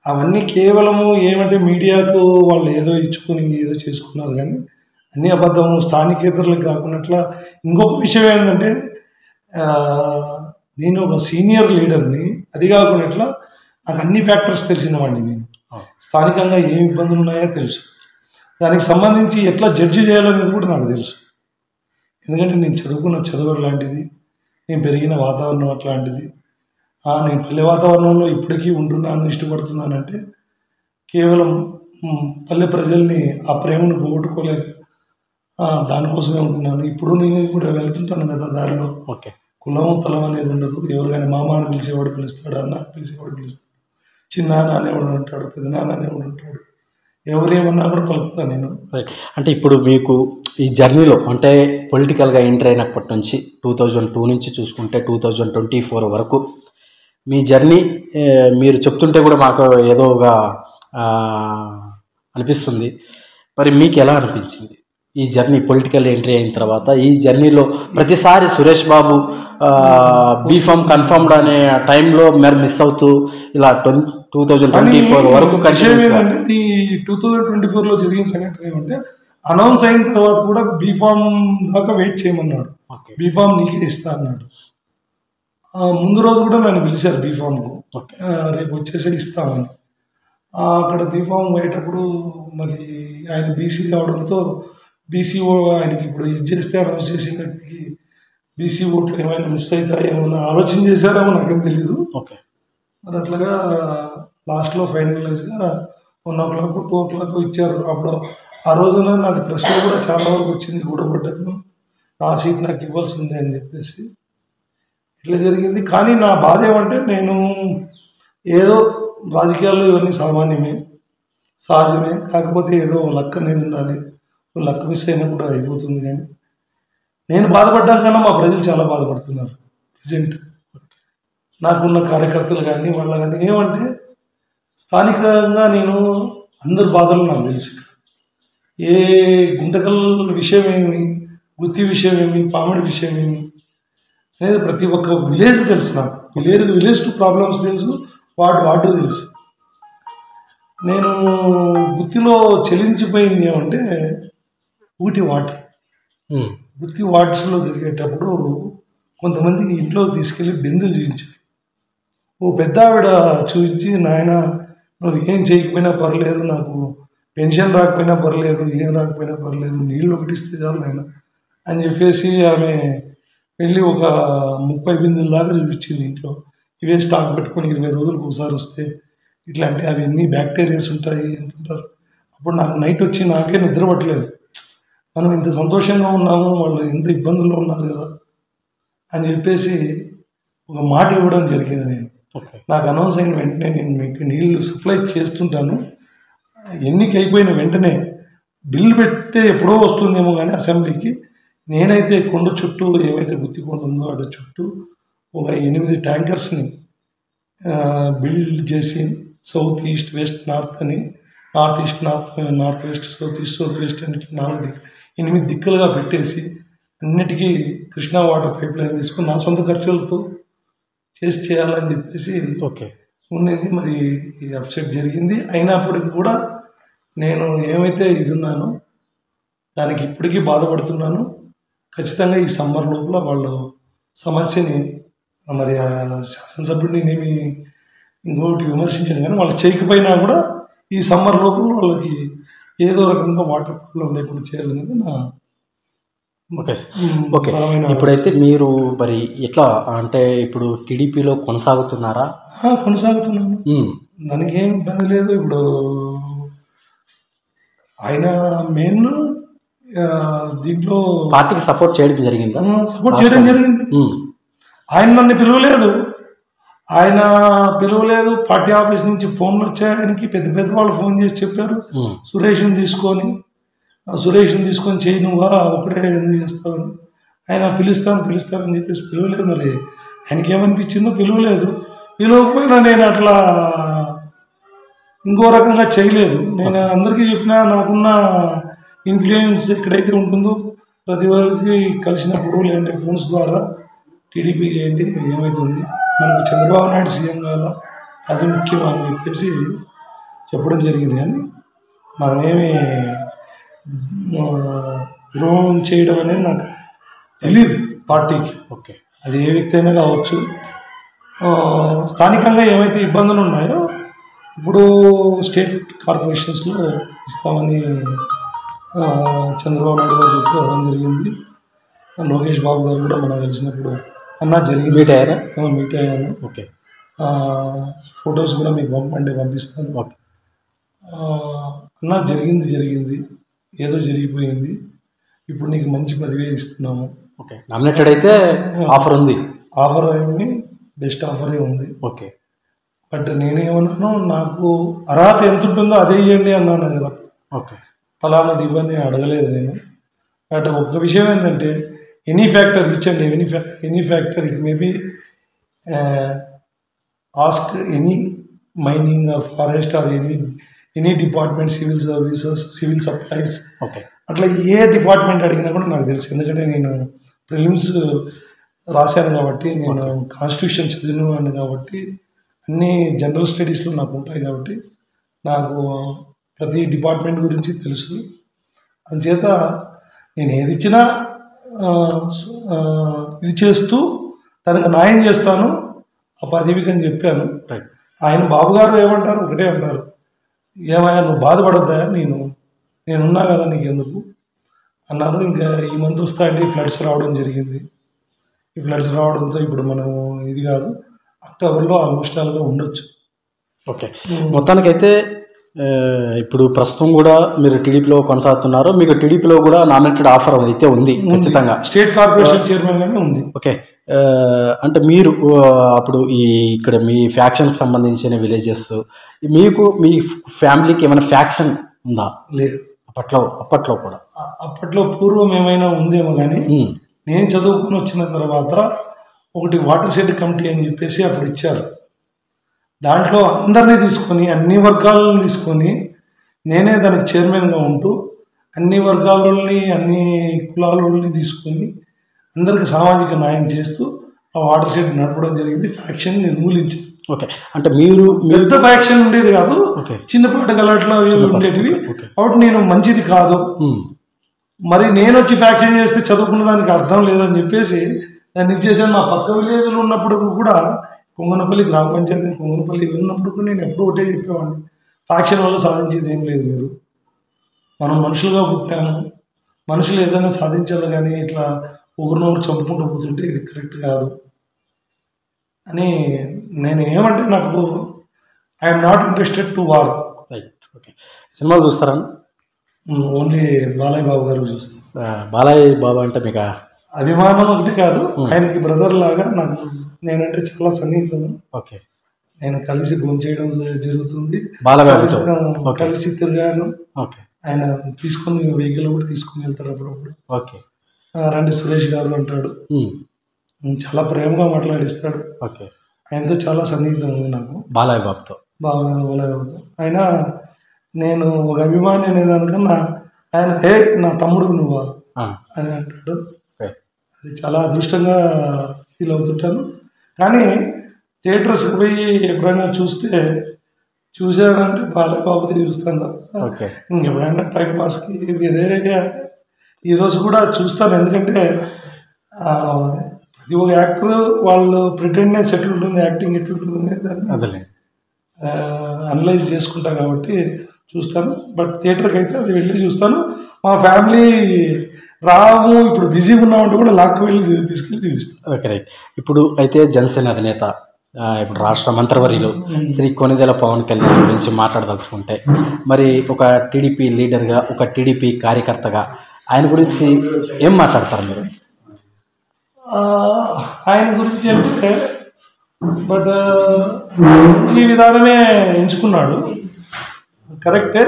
అవన్నీ కేవలము ఏమంటే మీడియాకు వాళ్ళు ఏదో ఇచ్చుకొని ఏదో చేసుకున్నారు, కానీ అన్ని అబద్ధము, స్థానికేతరులకు కాకుండా. ఇంకొక విషయం ఏంటంటే, నేను ఒక సీనియర్ లీడర్ని, అది కాకుండా నాకు అన్ని ఫ్యాక్టర్స్ తెలిసిన వాడిని. నేను స్థానికంగా ఏం ఇబ్బందులు ఉన్నాయో తెలుసు, దానికి సంబంధించి ఎట్లా జడ్జి చేయాలనేది కూడా నాకు తెలుసు. ఎందుకంటే నేను చదువుకున్న చదువు లాంటిది, నేను పెరిగిన వాతావరణం అట్లాంటిది. నేను పల్లె వాతావరణంలో ఇప్పటికీ ఉంటున్నాను, ఇష్టపడుతున్నానంటే కేవలం పల్లె ప్రజల్ని ఆ ప్రేమను పోగొట్టుకోలేక దానికోసమే ఉంటున్నాను. ఇప్పుడు నేను కూడా వెళ్తుంటాను కదా దారిలో, కులం తలం అనేది ఉండదు. ఎవరికైనా మామ అని పిలిచేవాడు పిలుస్తాడు, అన్న అని పిలిచేవాడు పిలుస్తాడు, చిన్నాన్న అనేవాడు ఉంటాడు, పెద్దనాన్న అనేవాడు ఉంటాడు. ఎవరేమన్నా కూడా పలుకుతాను నేను. రైట్. అంటే ఇప్పుడు మీకు ఈ జర్నీలో అంటే పొలిటికల్గా ఎంటర్ అయినప్పటి నుంచి 2002 నుంచి చూసుకుంటే 2024 వరకు మీ జర్నీ మీరు చెప్తుంటే కూడా మాకు ఏదోగా అనిపిస్తుంది. మరి మీకు ఎలా అనిపించింది ఈ జర్నీ పొలిటికల్ ఎంట్రీ అయిన తర్వాత? ఈ జర్నీలో ప్రతిసారి సురేష్ బాబు బీఫామ్ కన్ఫర్మ్డ్ అనే టైంలో మరి మిస్ అవుతూ ఇలా 2024 వరకు విషయం ఏంటంటే 2024లో జరిగిన సంఘటన ఏమంటే అనౌన్స్ అయిన తర్వాత కూడా బీఫామ్ దాకా వెయిట్ చేయమన్నాడు. బీఫామ్ నీకే ఇస్తా అన్నాడు. ముందు రోజు కూడా నన్ను పిలిచారు బీఫామ్కు, రేపు వచ్చేసి ఇస్తామని. అక్కడ బీఫామ్ పోయేటప్పుడు మరి ఆయన బీసీ కావడంతో బీసీ ఆయనకి ఇప్పుడు ఇది చేస్తే అనౌన్స్ చేసిన వ్యక్తికి బీసీ ఓట్లు ఏమైనా మిస్ అవుతాయి ఏమైనా ఆలోచన చేశారేమో నాకేం తెలియదు. మరి అట్లాగా లాస్ట్లో ఫైనలైజ్గా 1 o'clock 2 o'clock ఇచ్చారు. అప్పుడు ఆ రోజున నాకు ప్రశ్న కూడా చాలా వరకు వచ్చింది, గొడవపడ్డాను, నా సీట్ నాకు ఇవ్వాల్సి ఉంది అని చెప్పేసి. ఇట్లా జరిగింది. కానీ నా బాధ ఏమంటే నేను ఏదో రాజకీయాల్లో ఇవన్నీ సామాన్యమే, సహజమే. కాకపోతే ఏదో లక్ అనేది ఉండాలి, లక్ మిస్ అయినా కూడా అయిపోతుంది. కానీ నేను బాధపడ్డాం కన్నా మా ప్రజలు చాలా బాధపడుతున్నారు ప్రజెంట్. నాకున్న కార్యకర్తలు కానీ వాళ్ళ కానీ ఏమంటే స్థానికంగా నేను అందరి బాధలు నాకు తెలుసు. ఏ గుంటకల్ విషయం ఏమి, గుత్తి విషయం ఏమి, పామిడి విషయం ఏమి అనేది ప్రతి ఒక్క విలేజ్ తెలుసు నాకు. విలేజ్ టు ప్రాబ్లమ్స్ తెలుసు, వార్డు తెలుసు. నేను గుత్తిలో చెలించిపోయింది ఏమంటే ఊటి వాటర్. గుత్తి వార్డ్స్లో తిరిగేటప్పుడు కొంతమంది ఇంట్లోకి తీసుకెళ్ళి బెందులు చూపించారు. ఓ పెద్ద ఆవిడ చూపించి, నాయన నువ్వు ఏం చేయకపోయినా పర్లేదు, నాకు పెన్షన్ రాకపోయినా పర్లేదు, ఏం రాకపోయినా పర్లేదు, నీళ్ళు ఒకటి ఇస్తే చాలు నాయన అని చెప్పేసి ఆమె వెళ్ళి ఒక 30 బిందెల దాకా చూపించింది ఇంట్లో. ఇవే స్టాక్ పెట్టుకొని 20 రోజులకు ఒకసారి వస్తే ఇట్లాంటి అవి ఎన్ని బ్యాక్టీరియాస్ ఉంటాయి అంటుంటారు. అప్పుడు నాకు నైట్ వచ్చి నాకే నిద్ర పట్టలేదు. మనం ఇంత సంతోషంగా ఉన్నాము, వాళ్ళు ఎంత ఇబ్బందుల్లో ఉన్నారు కదా అని చెప్పేసి ఒక మాట ఇవ్వడం జరిగింది. నేను నాకు అనౌన్స్ అయిన వెంటనే నేను మీకు నీళ్లు సప్లై చేస్తుంటాను, ఎన్నిక అయిపోయిన వెంటనే బిల్లు పెడితే ఎప్పుడో వస్తుందేమో కానీ అసెంబ్లీకి నేనైతే కొండ చుట్టూ ఏవైతే గుత్తి కొండ ఉందో అటు చుట్టూ ఒక 8 ట్యాంకర్స్ని బిల్డ్ చేసి సౌత్ ఈస్ట్ వెస్ట్ నార్త్ అని, north east north west, south west అని 8 దిక్కులుగా పెట్టేసి అన్నిటికీ కృష్ణా వాటర్ పైప్ లైన్ తీసుకుని నా సొంత ఖర్చులతో చేయాలని చెప్పేసి ఉన్నది. మరి అప్సెట్ జరిగింది. అయినప్పటికీ కూడా నేను ఏమైతే ఇది ఉన్నానో దానికి ఇప్పటికీ బాధపడుతున్నాను. ఖచ్చితంగా ఈ సమ్మర్ లోపల వాళ్ళు సమస్యని మరి శాసనసభ్యుడిని నేమి ఇంకొకటి విమర్శించాను కానీ వాళ్ళు చేయకపోయినా కూడా ఈ సమ్మర్ లోపల వాళ్ళకి ఏదో రకంగా వాటర్ ప్రాబ్లం లేకుండా చేయాలనేది నా ఓకే. ఇప్పుడైతే మీరు మరి ఎట్లా అంటే ఇప్పుడు టీడీపీలో కొనసాగుతున్నారా? కొనసాగుతున్నాను, దానికి ఏం ఇబ్బంది లేదు. ఇప్పుడు ఆయన మెయిన్ దీంట్లో పార్టీకి సపోర్ట్ చేయడం జరిగిందా? సపోర్ట్ చేయడం జరిగింది. ఆయన నన్ను పిలవలేదు, పార్టీ ఆఫీస్ నుంచి ఫోన్లు వచ్చాయి ఆయనకి. పెద్ద వాళ్ళు ఫోన్ చేసి చెప్పారు, సురేష్ని తీసుకొని చేయి, నువ్వా ఒకటే ఎందుకు చేస్తావని. ఆయన పిలుస్తానని చెప్పేసి పిలవలేదు. మరి ఆయనకి ఏమనిపించిందో పిలవకపోయినా నేను అట్లా ఇంకో రకంగా చేయలేదు. నేను అందరికీ చెప్పినా నాకున్న ఇన్ఫ్లుయెన్స్ ఎక్కడైతే ఉంటుందో ప్రతి ఒక్కరికి కలిసినప్పుడు లేదంటే ఫోన్స్ ద్వారా టీడీపీ చేయండి, ఏమవుతుంది, మనకు చంద్రబాబు నాయుడు సీఎం కావాలా, అది ముఖ్యం అని చెప్పేసి చెప్పడం జరిగింది. కానీ మనమేమి ద్రోహం చేయడం అనేది నాకు తెలియదు పార్టీకి. అది ఏ వ్యక్తి అయినా కావచ్చు. స్థానికంగా ఏమైతే ఇబ్బందులు ఉన్నాయో ఇప్పుడు స్టేట్ కార్పొరేషన్స్లో ఇస్తామని చంద్రబాబు నాయుడు గారు చెప్పడం జరిగింది. లోకేష్ బాబు గారు కూడా మనం కలిసినప్పుడు అన్నా జరిగింది, మీట్ అయ్యాను. ఫొటోస్ కూడా మీకు పంపిస్తాను. అన్నా జరిగింది, ఏదో జరిగిపోయింది, ఇప్పుడు నీకు మంచి పదవి ఇస్తున్నాము. నామినేటెడ్ అయితే ఆఫర్ ఉంది, ఆఫర్ ఏమి బెస్ట్ ఆఫరే ఉంది. బట్ నేనేమన్నాను, నాకు అర్హత ఎంత ఉంటుందో అదే ఇవ్వండి అన్నాను కదా. ఓకే. ఫలానాది ఇవ్వని అడగలేదు నేను. బట్ ఒక విషయం ఏంటంటే, ఎనీ ఫ్యాక్టర్ ఇచ్చండి, any factor it may be ask any mining or forest or any department, civil services, civil supplies, okay. అట్లా ఏ డిపార్ట్మెంట్ అడిగినా కూడా నాకు తెలుసు. ఎందుకంటే నేను ప్రిలిమ్స్ రాశాను కాబట్టి, నేను కాన్స్టిట్యూషన్ చదివినవాడిని కాబట్టి, అన్ని జనరల్ స్టడీస్లో నాకు ఉంటాయి కాబట్టి నాకు ప్రతి డిపార్ట్మెంట్ గురించి తెలుసు. అందుచేత నేను ఏది ఇచ్చినా ఇది చేస్తూ తనకు న్యాయం చేస్తాను ఆ పదవికి అని చెప్పాను. ఆయన బాబు గారు ఏమంటారు, ఒకటే అంటారు, ఏమయ్యా నువ్వు బాధపడొద్దా, నేనున్నా కదా నీకెందుకు అన్నారు. ఇంకా ఈ మంత్ వస్తాయండి ఫ్లడ్స్ రావడం జరిగింది. ఈ ఫ్లడ్స్ రావడంతో ఇప్పుడు మనం ఇది కాదు, అక్టోబర్లో ఆల్మోస్ట్ ఆల్గా ఉండొచ్చు. ఓకే. మొత్తానికైతే ఇప్పుడు ప్రస్తుతం కూడా మీరు టీడీపీలో కొనసాగుతున్నారు. మీకు టీడీపీలో కూడా నామినేటెడ్ ఆఫర్ అయితే ఉంది ఖచ్చితంగా, స్టేట్ కార్పొరేషన్ చైర్మన్ గానే ఉంది. ఓకే. అంటే మీరు అప్పుడు ఇక్కడ మీ ఫ్యాక్షన్కి సంబంధించిన విలేజెస్, మీకు మీ ఫ్యామిలీకి ఏమైనా ఫ్యాక్షన్ ఉందా? లేదు. అప్పట్లో కూడా అప్పట్లో పూర్వం ఏమైనా ఉందేమో కానీ, నేను చదువుకుని వచ్చిన తర్వాత ఒకటి వాటర్ షెడ్ కమిటీ అని చెప్పేసి అప్పుడు ఇచ్చారు. దాంట్లో అందరినీ తీసుకొని, అన్ని వర్గాలను తీసుకొని, నేనే దానికి చైర్మన్గా ఉంటూ అన్ని వర్గాలని, అన్ని కులాలని తీసుకొని అందరికి సామాజిక న్యాయం చేస్తూ ఆ వాటర్ షెడ్ నడపడం జరిగింది. ఫ్యాక్షన్ నిర్మూలించింది. ఓకే. అంటే మీరు పెద్ద ఫ్యాక్షన్ ఉండేది కాదు, చిన్నపాటి గలాట్లు అవి ఉండేటివి. కాబట్టి నేను మంచిది కాదు, మరి నేను వచ్చి ఫ్యాక్షన్ చేస్తే చదువుకున్న దానికి అర్థం లేదని చెప్పేసి దాన్ని ఇచ్చేసాను. మా పక్క విలేజ్లో ఉన్నప్పుడు కూడా, కొంగనపల్లి గ్రామ పంచాయతీ కొంగనపల్లి ఉన్నప్పుడు కూడా నేను ఎప్పుడూ ఒకటే చెప్పేవాడిని, ఫ్యాక్షన్ వల్ల సాధించేది ఏం లేదు, మనం మనుషులుగా పుట్టాము, మనుషులు ఏదైనా సాధించాలి కానీ ఇట్లా ఒకరినొకరు చంపుకుంటూ పోతుంటే ఇది కరెక్ట్ కాదు అని. నేను ఏమంటే, నాకు I'm not interested to war. Okay. సినిమాలు చూస్తారా? ఓన్లీ బాలయ్య బాబు గారు చూస్తాను. బాలయ్య బాబు అంటే మీకు అభిమానం ఒకటి కాదు, ఆయనకి బ్రదర్ లాగా నాకు నేనంటే చాలా సన్నిహితం. ఓకే. నేను కలిసి భోంచేయడం జరుగుతుంది, కలిసి తిరిగాను. ఆయన తీసుకుని వెహికల్ కూడా తీసుకుని వెళ్తాడు అప్పుడప్పుడు. ఓకే. రండి సురేష్ గారు అంటాడు, చాలా ప్రేమగా మాట్లాడిస్తాడు. ఓకే. ఆయనతో చాలా సన్నిహితం ఉంది నాకు, బాలయ్య బాబుతో. ఆయన నేను ఒక అభిమాని అనేదానికన్నా ఆయన నా తమ్ముడు నువ్వా అని అంటాడు. అది చాలా అదృష్టంగా ఫీల్ అవుతుంటాను. కానీ థియేటర్స్కి పోయి ఎప్పుడైనా చూసానంటే బాలయ్య బాబుది చూస్తాను తప్ప ఇంకెప్పుడైనా టైం పాస్కి వేరే ఈరోజు కూడా చూస్తాను. ఎందుకంటే ప్రతి ఒక్క యాక్టర్ వాళ్ళు ప్రిటెండ్నెస్ ఎట్లుంటుంది, యాక్టింగ్ ఎట్లుంటుంది దాన్ని అనలైజ్ చేసుకుంటా కాబట్టి చూస్తాను. బట్ థియేటర్కి అయితే అది వెళ్ళి చూస్తాను. మా ఫ్యామిలీ రాము ఇప్పుడు బిజీగా ఉన్నామంటే కూడా లాక్కు వెళ్ళి తీసుకెళ్ళి చూపిస్తాను. Okay, right. ఇప్పుడు అయితే జనసేన అధినేత, ఇప్పుడు రాష్ట్ర మంత్రివర్యులు శ్రీ కొణిదెల పవన్ కళ్యాణ్ గురించి మాట్లాడదలుచుకుంటే, మరి ఒక టీడీపీ లీడర్గా, ఒక టీడీపీ కార్యకర్తగా ఆయన గురించి ఏం మాట్లాడతారు మీరు? ఆయన గురించి అంటే, బట్ మంచి విధానమే ఎంచుకున్నాడు, కరెక్టే,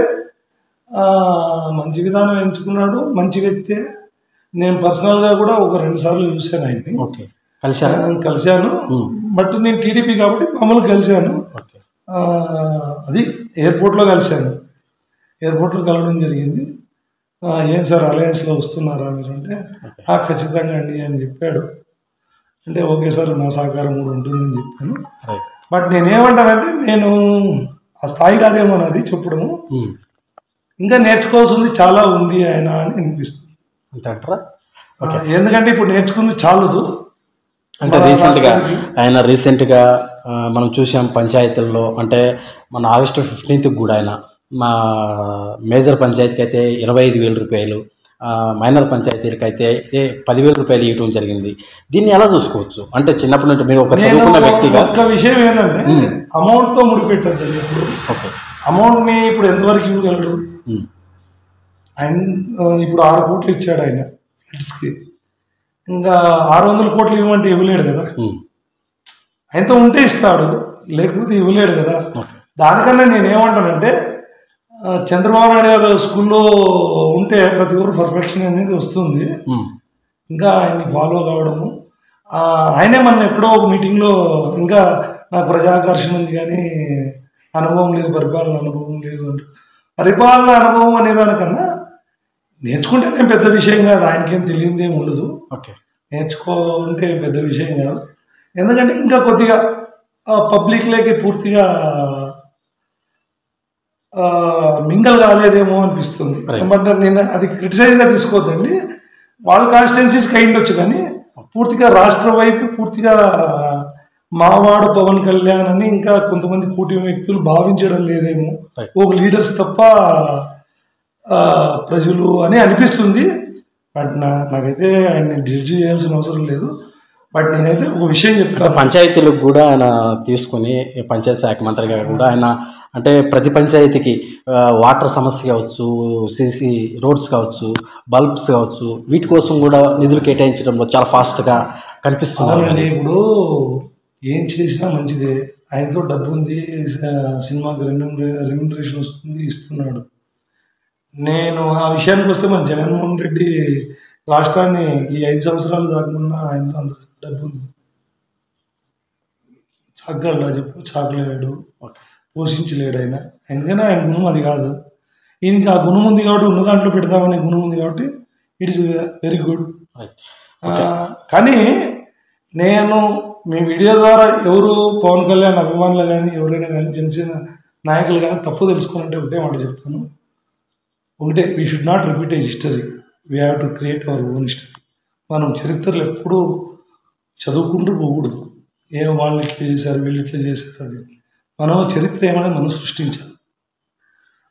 మంచి విధానం ఎంచుకున్నాడు, మంచి వ్యక్తే. నేను పర్సనల్గా కూడా ఒక 2 సార్లు చూశాను ఆయన్ని. ఓకే. కలిశాను. బట్ నేను టీడీపీ కాబట్టి మామూలు కలిశాను. అది ఎయిర్పోర్ట్లో కలిశాను. ఎయిర్పోర్ట్లో కలవడం జరిగింది. ఏం సార్ అలయన్స్లో వస్తున్నారా మీరు అంటే, ఖచ్చితంగా అండి అని చెప్పాడు. అంటే ఓకే సార్, నా సహకారం కూడా ఉంటుందని చెప్పాను. బట్ నేనేమంటానంటే, నేను ఆ స్థాయి కాదేమో అది చెప్పడము, ఇంకా నేర్చుకోవాల్సింది చాలా ఉంది ఆయన అని అనిపిస్తుంది. అంటారా? ఎందుకంటే ఇప్పుడు నేర్చుకుంది చాలదు. అంటే రీసెంట్గా మనం చూసాం పంచాయతీల్లో, అంటే మన ఆగస్టు 15th కూడా ఆయన మా మేజర్ పంచాయతీకి అయితే 25,000 రూపాయలు, మైనర్ పంచాయతీలకు అయితే 10,000 రూపాయలు ఇవ్వడం జరిగింది. దీన్ని ఎలా చూసుకోవచ్చు? అంటే చిన్నప్పటి నుండి మీరు ఒక చదువుకున్న వ్యక్తిగా. ఒక విషయం ఏంటంటే, అమౌంట్తో ముడిపెట్టద్దు. ఓకే. అమౌంట్ని ఇప్పుడు ఎంతవరకు ఇవ్వగలడు ఆయన? ఇప్పుడు 6 కోట్లు ఇచ్చాడు ఆయన ఫ్లడ్స్కి, ఇంకా 600 కోట్లు ఇవ్వమంటే ఇవ్వలేడు కదా. ఆయనతో ఉంటే ఇస్తాడు, లేకపోతే ఇవ్వలేడు కదా. దానికన్నా నేనేమంటానంటే చంద్రబాబు నాయుడు గారు స్కూల్లో ఉంటే ప్రతి ఒక్కరు పర్ఫెక్షన్ అనేది వస్తుంది. ఇంకా ఆయన్ని ఫాలో కావడము, ఆయనే మన ఎక్కడో ఒక మీటింగ్లో ఇంకా నాకు ప్రజాకర్షణ ఉంది కానీ అనుభవం లేదు, పరిపాలన అనుభవం లేదు అంటే, పరిపాలన అనుభవం అనేదానికన్నా నేర్చుకుంటే ఏం పెద్ద విషయం కాదు, ఆయనకేం తెలియదు ఏం ఉండదు. నేర్చుకుంటే పెద్ద విషయం కాదు. ఎందుకంటే ఇంకా కొద్దిగా పబ్లిక్లోకి పూర్తిగా మింగల్ కాలేదేమో అనిపిస్తుంది. బట్ నేను అది క్రిటిసైజ్గా తీసుకోవద్దండి, వాళ్ళ కాన్స్టిట్యున్సీస్ కైండొచ్చు, కానీ పూర్తిగా రాష్ట్ర వైపు పూర్తిగా మావాడు పవన్ కళ్యాణ్ అని ఇంకా కొంతమంది కూటమి వ్యక్తులు భావించడం లేదేమో, ఒక లీడర్స్ తప్ప ప్రజలు అని అనిపిస్తుంది. బట్ నాకైతే ఆయన జడ్జి చేయాల్సిన అవసరం లేదు. బట్ నేనైతే ఒక విషయం చెప్తాను, పంచాయతీలకు కూడా ఆయన తీసుకుని పంచాయతీ శాఖ మంత్రిగా కూడా ఆయన అంటే ప్రతి పంచాయతీకి వాటర్ సమస్య కావచ్చు, సిసి రోడ్స్ కావచ్చు, బల్బ్స్ కావచ్చు, వీటి కోసం కూడా నిధులు కేటాయించడంలో చాలా ఫాస్ట్గా కనిపిస్తుంది. ఇప్పుడు ఏం చేసినా మంచిదే, ఆయనతో డబ్బు ఉంది, సినిమాకి రెమ్యునరేషన్ వస్తుంది, ఇస్తున్నాడు. నేను ఆ విషయానికి వస్తే మన జగన్మోహన్ రెడ్డి రాష్ట్రాన్ని ఈ 5 సంవత్సరాలు కాకుండా ఆయనతో అంత డబ్బు ఉంది, చాకగలడా చెప్పు, చాకలేడు, పోషించలేడు ఆయన. ఎందుకని ఆయన గుణం అది కాదు. ఈయనకి ఆ గుణం ఉంది కాబట్టి ఉన్న దాంట్లో పెడతామనే గుణం ఉంది కాబట్టి ఇట్ ఇస్ వెరీ గుడ్. కానీ నేను మీ వీడియో ద్వారా ఎవరు పవన్ కళ్యాణ్ అభిమానులు కానీ ఎవరైనా కానీ చిన్న చిన్న నాయకులు కానీ తప్పు తెలుసుకోవాలంటే ఒకటే మాట చెప్తాను, ఒకటే, we should not repeat A history, we have to create our own history. మనం చరిత్రలు ఎప్పుడూ చదువుకుంటూ పోకూడదు, ఏం వాళ్ళు ఇట్లా చేశారు వీళ్ళు ఇట్లా చేశారు అది. మనం చరిత్ర ఏమైనా మనం సృష్టించాలి.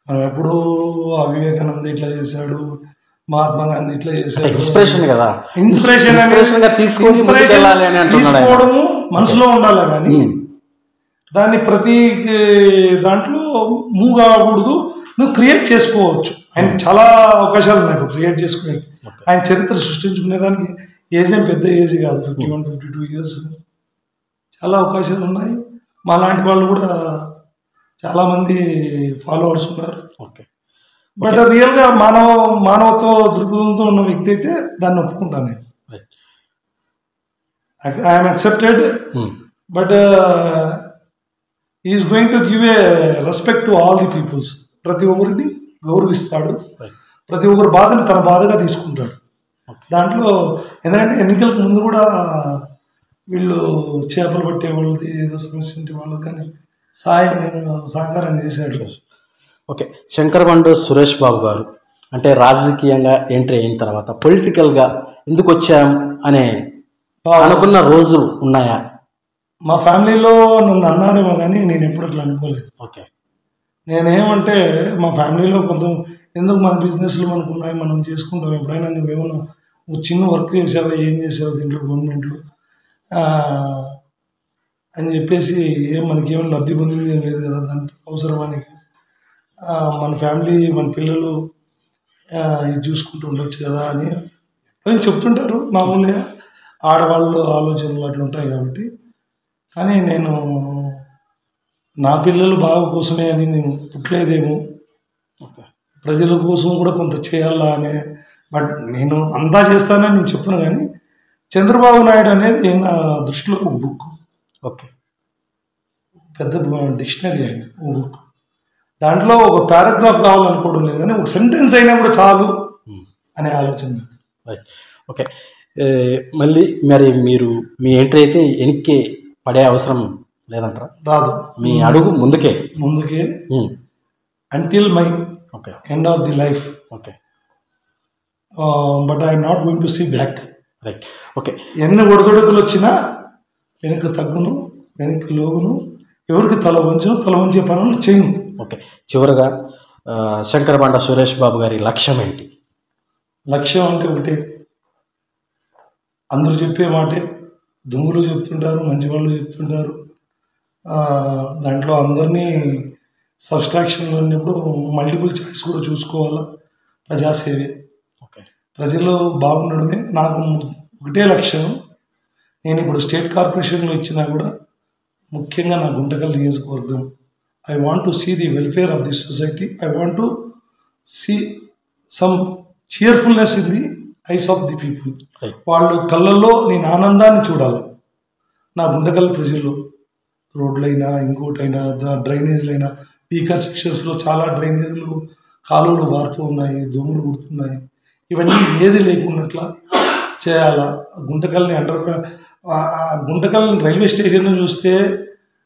మనం ఎప్పుడూ వివేకానంద ఇట్లా చేశాడు, మహాత్మా గాంధీ ఇట్లా చేశాడు, ఇన్స్పిరేషన్ కదా, ఇన్స్పిరేషన్ తీసుకోవడము మనసులో ఉండాలి, కానీ దాన్ని ప్రతి దాంట్లో మూవ్ కాకూడదు. నువ్వు క్రియేట్ చేసుకోవచ్చు, ఆయన చాలా అవకాశాలు ఉన్నాయి ఇప్పుడు క్రియేట్ చేసుకునే. ఆయన చరిత్ర సృష్టించుకునే దానికి ఏజ్ ఏం పెద్ద ఏజ్ కాదు, 51-52 ఇయర్స్, చాలా అవకాశాలు ఉన్నాయి. మా లాంటి వాళ్ళు కూడా చాలామంది ఫాలోవర్స్ ఉన్నారు. బట్ రియల్గా మానవత్వ దృక్పథంతో ఉన్న వ్యక్తి అయితే దాన్ని ఒప్పుకుంటాను నేను. I'm accepted, but is going to give a respect to all the peoples. ప్రతి ఒక్కరిని గౌరవిస్తాడు, ప్రతి ఒక్కరి బాధని తన బాధగా తీసుకుంటాడు. దాంట్లో ఎందుకంటే ఎన్నికలకు ముందు కూడా వీళ్ళు చేపలు పట్టే వాళ్ళది ఏదో సమస్య ఉంటే వాళ్ళకి కానీ సహకారం చేశాడు. ఓకే, శంకరబండ సురేష్ బాబు గారు అంటే రాజకీయంగా ఎంట్రీ అయిన తర్వాత పొలిటికల్గా ఎందుకు వచ్చాం అనే అనుకున్న రోజులు ఉన్నాయా? మా ఫ్యామిలీలో నన్ను అన్నారేమో కానీ నేను ఎప్పుడు అట్లా అనుకోలేదు. ఓకే, నేనేమంటే మా ఫ్యామిలీలో కొంత ఎందుకు మన బిజినెస్లు మనకు ఉన్నాయి, మనం చేసుకుంటాం, ఎప్పుడైనా నువ్వేమన్నా చిన్న వర్క్ చేసావా, ఏం చేసావు దీంట్లో గవర్నమెంట్లో అని చెప్పేసి మనకేమైనా లబ్ధి పొందింది ఏం లేదు కదా, దాంట్లో అవసరమని మన ఫ్యామిలీ మన పిల్లలు ఇది చూసుకుంటూ ఉండొచ్చు కదా అని చెప్తుంటారు. మామూలుగా ఆడవాళ్ళు ఆలోచనలు అట్లా ఉంటాయి కాబట్టి. కానీ నేను నా పిల్లలు బాగు కోసమే అని నేను పుట్టలేదేమో, ప్రజల కోసం కూడా కొంత చేయాలా అనే. బట్ నేను అంతా చేస్తానని నేను చెప్పను, కానీ చంద్రబాబు నాయుడు అనేది నా దృష్టిలో ఒక బుక్, ఓకే, పెద్ద డిక్షనరీ ఆయన, ఒక బుక్. దాంట్లో ఒక పారాగ్రాఫ్ కావాలనుకోవడం లేదు, కానీ ఒక సెంటెన్స్ అయినా కూడా చాలు అనే ఆలోచన. ఓకే, మళ్ళీ మరి మీరు మీ ఎంట్రీ అయితే వెనక్కి పడే అవసరం లేదంటారా? రాదు, మీ అడుగు ముందుకే until my okay end of the life. Okay, but I'm not going to see back. Right. Okay, ఎన్ని ఒడిదొడుకులు వచ్చినా వెనక్కి తగ్గును, వెనక్కి లోగును, ఎవరికి తల వంచే పనులు చేయను. ఓకే, చివరగా శంకరబండ సురేష్ బాబు గారి లక్ష్యం ఏంటి? లక్ష్యం అంటే ఒకటే, అందరూ చెప్పే మాటే, దొంగలు చెప్తుంటారు, మంచి వాళ్ళు చెప్తుంటారు, దాంట్లో అందరినీ సబ్స్ట్రాక్షన్లు అన్నప్పుడు మల్టిపుల్ చాయిస్ కూడా చూసుకోవాలా. ప్రజాసేవే, ప్రజలు బాగుండడమే నాకు ఒకటే లక్ష్యం. నేను ఇప్పుడు స్టేట్ కార్పొరేషన్లో ఇచ్చినా కూడా ముఖ్యంగా నా గుంటకల్ నియోజకవర్గం, I want to see the welfare of the society, I want to see some cheerfulness in the eyes of the people. వాళ్ళు కళ్ళల్లో నేను ఆనందాన్ని చూడాలి. నా గుంటకల్ ప్రజలు రోడ్లైనా ఇంకోటైనా డ్రైనేజ్లైనా పీకర్ సెక్షన్స్లో చాలా డ్రైనేజ్లు కాలువలు వారుతూ ఉన్నాయి, దోమలు కుడుతున్నాయి. ఇవన్నీ ఏది లేకున్నట్లా చేయాలా. గుంటకల్ని గుంటకల్ రైల్వే స్టేషన్ చూస్తే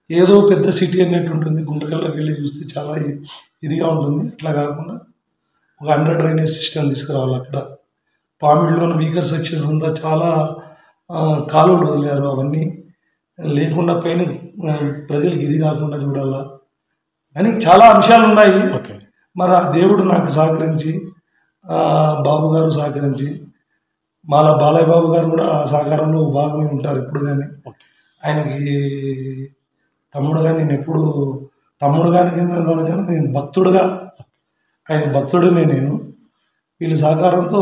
ఏదో పెద్ద సిటీ అన్నట్టు ఉంటుంది, గుంటకల్లోకి వెళ్ళి చూస్తే చాలా ఇదిగా ఉంటుంది. ఇట్లా కాకుండా ఒక అండర్ డ్రైనేజ్ సిస్టమ్ తీసుకురావాలి. అక్కడ పామిడిలోని వీకర్ సెక్షన్స్ ఉందా చాలా కాలువలు వదిలేరు, అవన్నీ లేకుండా పైన ప్రజలకు ఇది కాకుండా చూడాలా అని చాలా అంశాలు ఉన్నాయి. మరి ఆ దేవుడు నాకు సహకరించి, బాబు గారు సహకరించి, బాలయ్య బాబు గారు కూడా ఆ సహకారంలో భాగమే ఉంటారు ఎప్పుడు. కానీ ఆయనకి తమ్ముడుగా నేను ఎప్పుడు నేను భక్తుడుగా, ఆయన భక్తుడినే నేను. వీళ్ళ సహకారంతో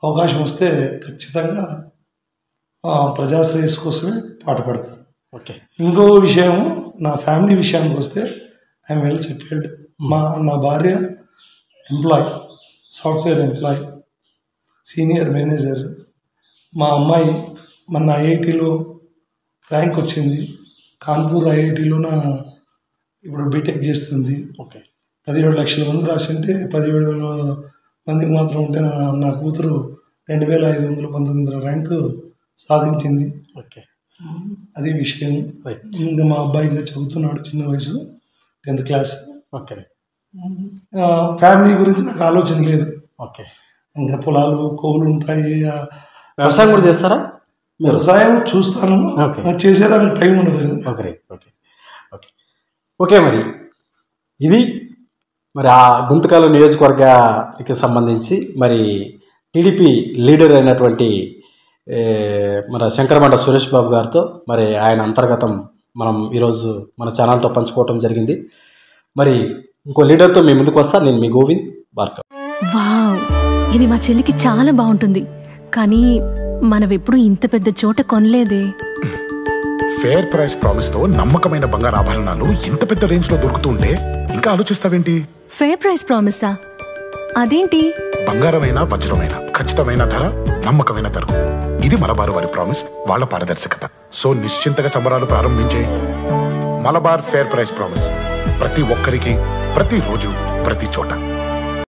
అవకాశం వస్తే ఖచ్చితంగా ప్రజాశ్రేయస్ కోసమే పాటుపడతాను. ఇంకో విషయం, నా ఫ్యామిలీ విషయానికి వస్తే ఐఎమ్ వెల్ సెటిల్డ్. నా భార్య employee, software employee, senior manager. మా అమ్మాయి మొన్న ఐఐటిలో ర్యాంక్ వచ్చింది, కాన్పూర్ ఐఐటిలో ఇప్పుడు బీటెక్ చేస్తుంది. 17 లక్షల మంది రాసింటే 17,000 మందికి మాత్రం ఉంటే నా కూతురు 2,519 ర్యాంకు సాధించింది. అది విషయం. ఇంకా మా అబ్బాయి ఇంకా చదువుతున్నాడు, చిన్న వయసు, 10th క్లాస్. ఫ్యామిలీ గురించి నాకు ఆలోచన లేదు. ఇంకా పొలాలు కోవులు ఉంటాయి. వ్యవసాయం కూడా చేస్తారా? వ్యవసాయం చూస్తాను, చేసేదానికి టైం ఉండదు. ఓకే, మరి ఇది మరి ఆ గుంతకల్ నియోజకవర్గానికి సంబంధించి మరి టీడీపీ లీడర్ అయినటువంటి మన శంకరమండ సురేష్ బాబు గారితో మరి ఆయన అంతర్గతం మనం ఈరోజు మన ఛానల్తో పంచుకోవటం జరిగింది. మరి ఇంకో లీడర్తో మీ ముందుకు వస్తా. నేను మీ గోవింద్ భార్గవ్. వావ్, ఇది మా చెల్లికి చాలా బాగుంటుంది, కానీ మనమెప్పుడు ఇంత పెద్ద చోట కొనలేదే. ఫేర్ ప్రైస్ ప్రామిస్ తో నమ్మకమైన బంగారు ఆభరణాలు ఇంత పెద్ద రేంజ్ లో దొరుకుతుంటే ఇంకా ఆలోచిస్తావేంటి? Fair price ప్రామిసా? అదేంటి? బంగారమైన వజ్రమైన ఖచ్చితమైన ధర, నమ్మకమైన ధరకు. ఇది మలబార్ వారి ప్రామిస్, వాళ్ళ పారదర్శకత. సో నిశ్చింతగా సంబరాలు ప్రారంభించే మలబార్ ఫేర్ ప్రైస్ ప్రామిస్. ప్రతి ఒక్కరికి, ప్రతి రోజు, ప్రతి చోట.